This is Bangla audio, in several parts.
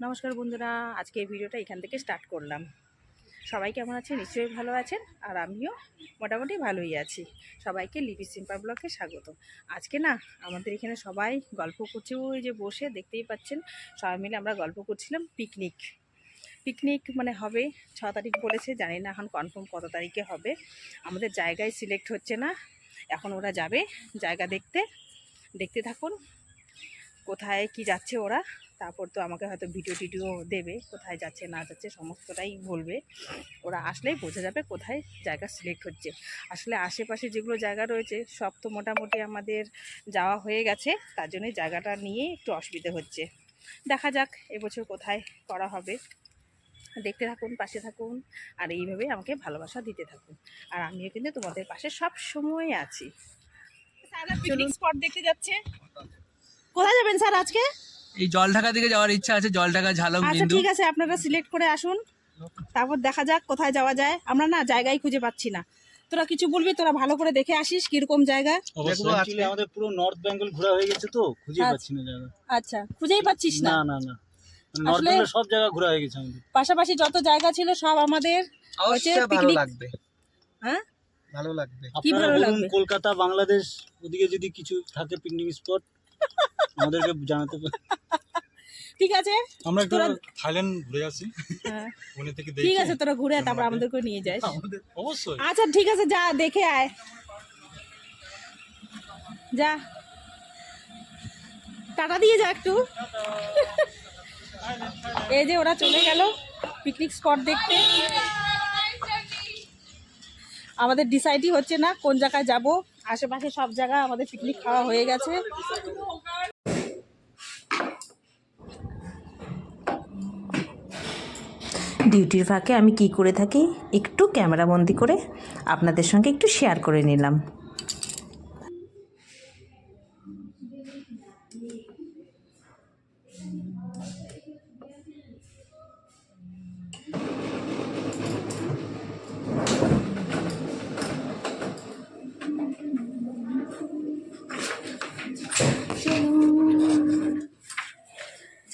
নমস্কার বন্ধুরা, আজকে এই ভিডিওটা এখান থেকে স্টার্ট করলাম। সবাই কেমন আছে? নিশ্চয়ই ভালো আছেন, আর আমিও মোটামুটি ভালোই আছি। সবাইকে লিপি সিম্পল ব্লগে স্বাগত। আজকে না আমাদের এখানে সবাই গল্প করছে, ওই যে বসে দেখতেই পাচ্ছেন সবাই মিলে আমরা গল্প করছিলাম। পিকনিক মানে হবে 6 তারিখ বলেছে, জানি না এখন কনফার্ম কত তারিখে হবে। আমাদের জায়গায় সিলেক্ট হচ্ছে না, এখন ওরা যাবে জায়গা দেখতে থাকুন কোথায় কি যাচ্ছে ওরা। তারপর তো আমাকে হয়তো ভিডিও দেবে, কোথায় যাচ্ছে না যাচ্ছে সমস্তটাই বলবে। ওরা আসলেই বোঝা যাবে কোথায় জায়গা সিলেক্ট হচ্ছে। আসলে আশেপাশে যেগুলো জায়গা রয়েছে সব তো মোটামুটি আমাদের যাওয়া হয়ে গেছে, তার জন্যই জায়গাটা নিয়ে একটু অসুবিধা হচ্ছে। দেখা যাক এবছর কোথায় করা হবে। দেখতে থাকুন, পাশে থাকুন, আর এইভাবে আমাকে ভালোবাসা দিতে থাকুন। আর আমিও কিন্তু তোমাদের পাশে সব সময় আছি। পিকনিক স্পট দেখতে যাচ্ছে। কোথায় যাবেন স্যার আজকে? এই জলঢাকা দিকে যাওয়ার ইচ্ছা আছে, জলঢাকা ঝালক আচ্ছা বিন্দু। ঠিক আছে, আপনারা সিলেক্ট করে আসুন, তারপর দেখা যাক কোথায় যাওয়া যায়। আমরা না জায়গায় খুঁজে পাচ্ছি না। তোরা কিছু বলবি? তোরা ভালো করে দেখে আসিস কিরকম জায়গা। দেখবো, অ্যাকচুয়ালি আমাদের পুরো নর্থ বেঙ্গল ঘোরা হয়ে গেছে তো খুঁজে পাচ্ছি না জায়গা। আচ্ছা, খুঁজেই পাচ্ছিস না? না না না, নর্থ বেঙ্গল সব জায়গা ঘোরা হয়ে গেছে আমাদের। পাশাপাশি যত জায়গা ছিল সব আমাদের অবশ্যই ভালো লাগবে। হ্যাঁ, ভালো লাগবে। কি ভালো আপনারা বলুন, লাগবে? কলকাতা বাংলাদেশ ওদিকে যদি কিছু থাকে পিকনিক স্পট আমাদেরকে জানাতে পারেন। ঠিক আছে, আমরা একটু তোরা- থাইল্যান্ড ঘুরে আসি, হ্যাঁ, ওখানে থেকে ঠিক দেখি। আছে, তোরা ঘুরে আয়, তারপর আমাদেরকে নিয়ে যাস। অবশ্যই। আচ্ছা ঠিক আছে, যা দেখে আয়, যা টাটা দিয়ে যা একটু। এই যে ওরা চলে গেল পিকনিক স্পট দেখতে। আমাদের ডিসাইডই হচ্ছে না কোন জায়গায় যাব। আশেপাশে সব জায়গা আমাদের পিকনিক খাওয়া হয়ে গেছে। ডিউটির ফাঁকে আমি কি করে থাকি একটু ক্যামেরাবন্দি করে আপনাদের সঙ্গে একটু শেয়ার করে নিলাম।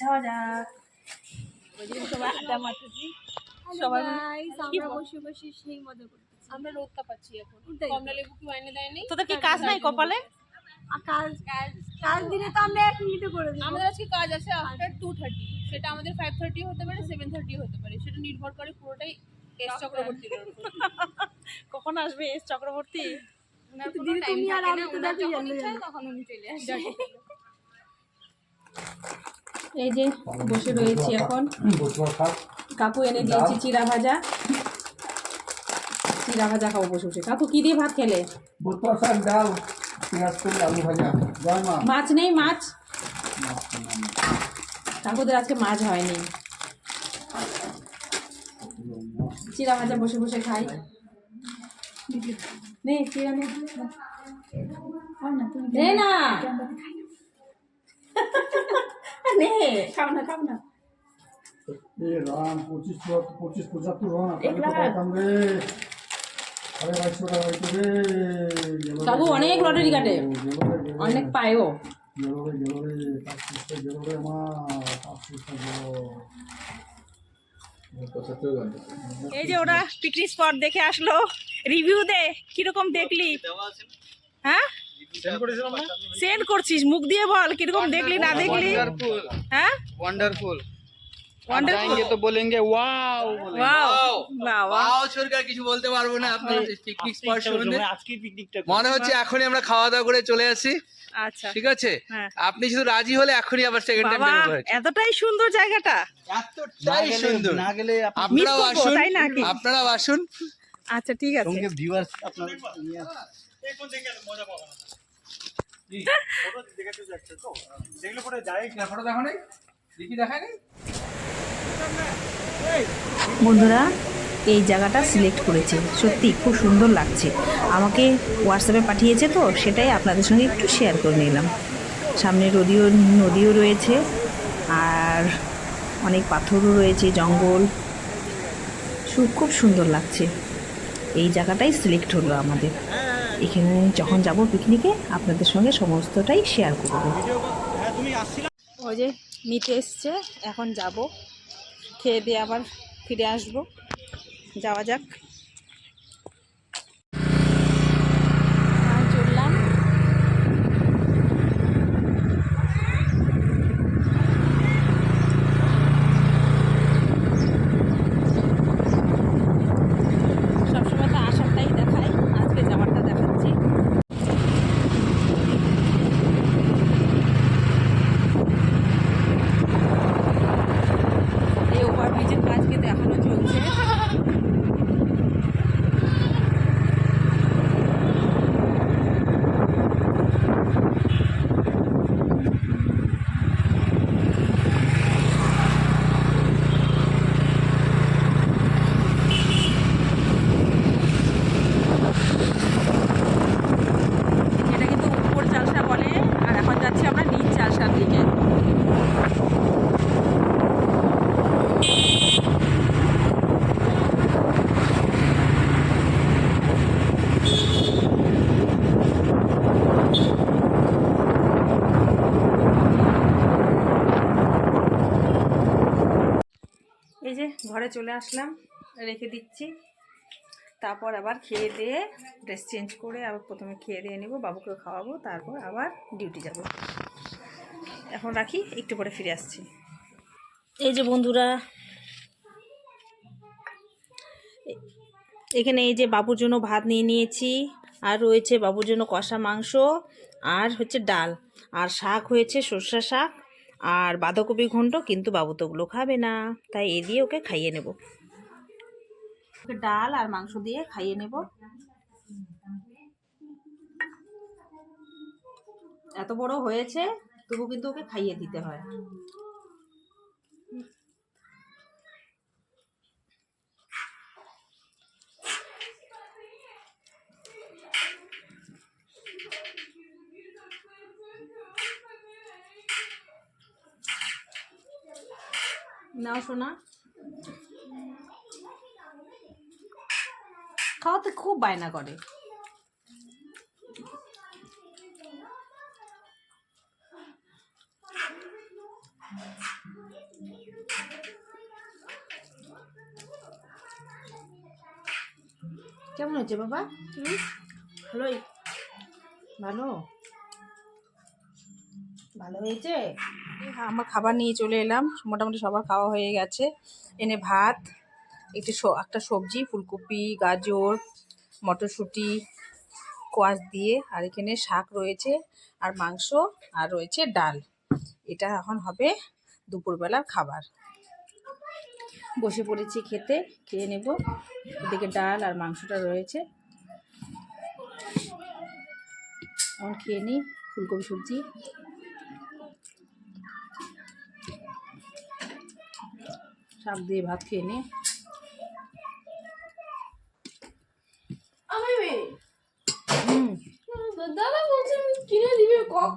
যাওয়া যাক। সবাই আড্ডা মারতেছি, সবাই আমরা বসে বসে সেই মজা করতেছি। আমরা রোদটা পাচ্ছি এখন। কমলা লেবু কি এনে দেয়নি? তোদের কি কাজ নাই কপালে? আর কাজ দিনে তো আমরা 1 মিনিটে করে দিই। আমাদের আজকে কাজ আছে আফটার 2:30, সেটা আমাদের 5:30 হতে পারে, 7:30 হতে পারে, সেটা নির্ভর করে পুরোটাই এস চক্রবর্তীর উপর। কখন আসবে এস চক্রবর্তী? দিদি তুমি আর আমি তো দেখি তখন উনি চলে আসবে। এই যে বসে রয়েছি এখন। কাকু এনে দিয়েছি চিড়া ভাজা খাবো বসে বসে। কাকু কি দিয়ে ভাত খেলে? ডাল, পেঁয়াজ কলি, আলু ভাজা। জয় মা। মাছ নেই? মাছ কাকুদের আজকে মাছ হয়নি। চিড়া ভাজা বসে বসে খাই। নে চিড়া নে, নে না নে, খাও না। এ রাম 25-75 হন পাইতাম রে। আরে ভাই ছোটা ভাই তো রে। কাকু অনেক লটারি কাটে, অনেক পায়ও। গেল রে মা, 25 গেল। এই যে ওরা পিকনিক স্পট দেখে আসলো, রিভিউ দে কিরকম দেখলি? হ্যাঁ সেন্ড করছিস, মুখ দিয়ে বল কিরকম দেখলি না দেখলি। হ্যাঁ ওয়ান্ডারফুল। ওয়ান্ডারফুল তো বলেंगे ওয়াও, ওয়াও ওয়াও সরকার কিছু বলতে পারবো না। আপনার পিকনিক স্পট সম্বন্ধে আজকে পিকনিকটা মনে হচ্ছে এখনই আমরা খাওয়া দাওয়া করে চলে আসি। আচ্ছা ঠিক আছে, হ্যাঁ। আপনি শুধু রাজি হলে এখনই আবার সেকেন্ড টাইম বাবা, বের করে। এতটাই সুন্দর জায়গাটা, এতটাই সুন্দর। না গেলে আপনারাও মিস করবো, আসুন, তাই নাকি? আপনারাও আসুন। আচ্ছা ঠিক আছে। সঙ্গে ভিউয়ার্স আপনারা নিয়ে আসুন। দেখলে পরে যাই ফটো দেখো নাই, দেখি দেখায় নাই। বন্ধুরা এই জায়গাটা সিলেক্ট করেছে, সত্যি খুব সুন্দর লাগছে। আমাকে হোয়াটসঅ্যাপে পাঠিয়েছে তো সেটাই আপনাদের সঙ্গে একটু শেয়ার করে নিলাম। সামনে নদীও রয়েছে, আর অনেক পাথরও রয়েছে, জঙ্গল, খুব সুন্দর লাগছে। এই জায়গাটাই সিলেক্ট হলো আমাদের। এখানে যখন যাব পিকনিকে আপনাদের সঙ্গে সমস্তটাই শেয়ার করব। তুমি আসছিলা? ওই যে নিতে এসছে, এখন যাব, খেয়ে দিয়ে আবার ফিরে আসব। যাওয়া যাক। চললাম। সবসময় তো আসারটাই দেখায়, আজকে যাওয়ারটা দেখাচ্ছি। এই ওভারব্রিজের কাজকে দেখানো চলছে। এটা কিন্তু উপর চালসা বলে, আর এখন যাচ্ছি আমরা নিচ চালসার দিকে। এই যে ঘরে চলে আসলাম, রেখে দিচ্ছি। তারপর আবার খেয়ে দিয়ে ড্রেস চেঞ্জ করে আবার প্রথমে খেয়ে দিয়ে নেবো, বাবুকে খাওয়াবো, তারপর আবার ডিউটি যাব। এখন রাখি, একটু পরে ফিরে আসছি। এই যে বন্ধুরা, এখানে এই যে বাবুর জন্য ভাত নিয়ে নিয়েছি, আর রয়েছে বাবুর জন্য কষা মাংস, আর হচ্ছে ডাল, আর শাক হয়েছে সর্ষে শাক আর বাঁধাকপি ঘন্ট, কিন্তু বাবু তো ওগুলো খাবে না, তাই এ দিয়ে ওকে খাইয়ে নেব। ওকে ডাল আর মাংস দিয়ে খাইয়ে নেব। এত বড় হয়েছে তবু কিন্তু ওকে খাইয়ে দিতে হয়। নাও শোনা, খাওয়াতে খুব বায়না করে। কেমন হয়েছে বাবা? ভালোই, ভালো ভালো হয়েছে। আমার খাবার নিয়ে চলে এলাম, মোটামুটি সবার খাওয়া হয়ে গেছে। এনে ভাত, একটা সবজি, ফুলকপি, গাজর, মটরশুঁটি, কোয়াশ দিয়ে, আর এখানে শাক রয়েছে, আর মাংস, আর রয়েছে ডাল। এটা এখন হবে দুপুরবেলার খাবার। বসে পড়েছি খেতে, খেয়ে নেব। এদিকে ডাল আর মাংসটা রয়েছে, এখন খেয়ে নিই। ফুলকপি সবজি, শাক দিয়ে ভাত খেয়ে নিই। দাদা বলছে কিনে দিবে কক,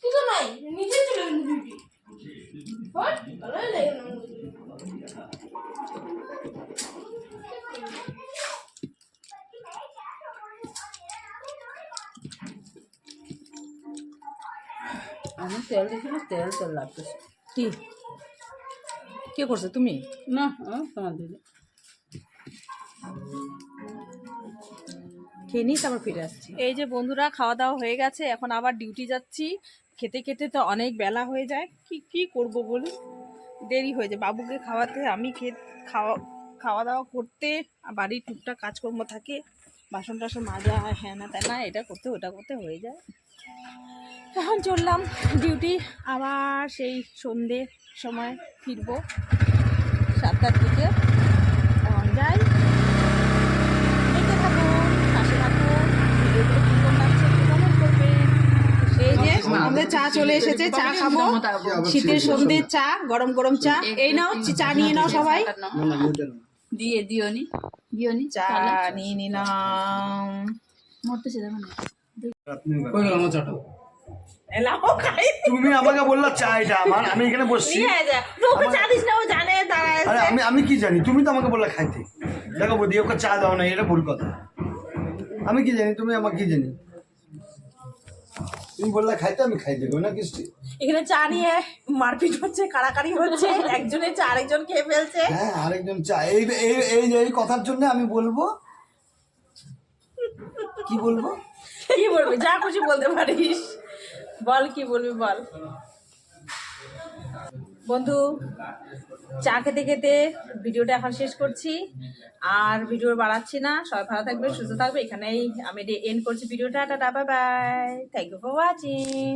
কিছু নাই, নিচে চলে গেল ডিউটি। ভালোই লাগে না। আমি তেল দেখি না, তেল তেল লাগতেছে। কি কে করছো তুমি? না তোমার দিদি। খেয়ে নিস, আবার ফিরে আসছি। এই যে বন্ধুরা, খাওয়া দাওয়া হয়ে গেছে, এখন আবার ডিউটি যাচ্ছি। খেতে খেতে তো অনেক বেলা হয়ে যায়, কি করব বলি, দেরি হয়ে যায় বাবুকে খাওয়াতে, আমি খাওয়া দাওয়া করতে, বাড়ির টুকটাক কাজকর্ম থাকে, বাসন টাসন মাজা, হ্যাঁ না তেনা, এটা করতে ওটা করতে হয়ে যায়। এখন চললাম ডিউটি, আবার সেই সন্ধে সময় ফিরবো 7টার দিকে। এখন যাই, দেখতে থাকুন, পাশে থাকুন, ভিডিওগুলো কেমন লাগছে একটু কমেন্ট করবেন। এই যে আমাদের চা চলে এসেছে, চা খাবো, শীতের সন্ধ্যের চা, গরম গরম চা। এই নাও চা নিয়ে নাও সবাই, দিয়ে দিওনি চা নিয়ে নিলাম। মরতেছে দেখো না। এলাও খাই, তুমি আমাকে বললা চা এটা আমার, আমি এখানে বসছি। ওকে চা দিস না, ও জানে দাঁড়ায়। আরে আমি কি জানি, তুমি তো আমাকে বললা খাইতে। দেখো বৌদি, ওকে চা দাও না, এটা ভুল কথা। আমি কি জানি, তুমি আমাকে কি জানি। তুমি বললে খাইতে আমি খাই দেবো না কিছু। এখানে চা নিয়ে মারপিট হচ্ছে, কাড়াকাড়ি হচ্ছে, একজনের চা আরেকজন খেয়ে ফেলছে। হ্যাঁ আরেকজন চা এই এই এই এই কথার জন্য আমি বলবো, কি বলবো, কি বলবি, যা খুশি বলতে পারিস, বল কি বলবি বল। বন্ধু, চা খেতে খেতে ভিডিওটা এখন শেষ করছি, আর ভিডিও বাড়াচ্ছি না। সবাই ভালো থাকবে, সুস্থ থাকবে। এখানেই আমি এন্ড করছি ভিডিওটা। Ta-ta, bye bye, thank you for watching.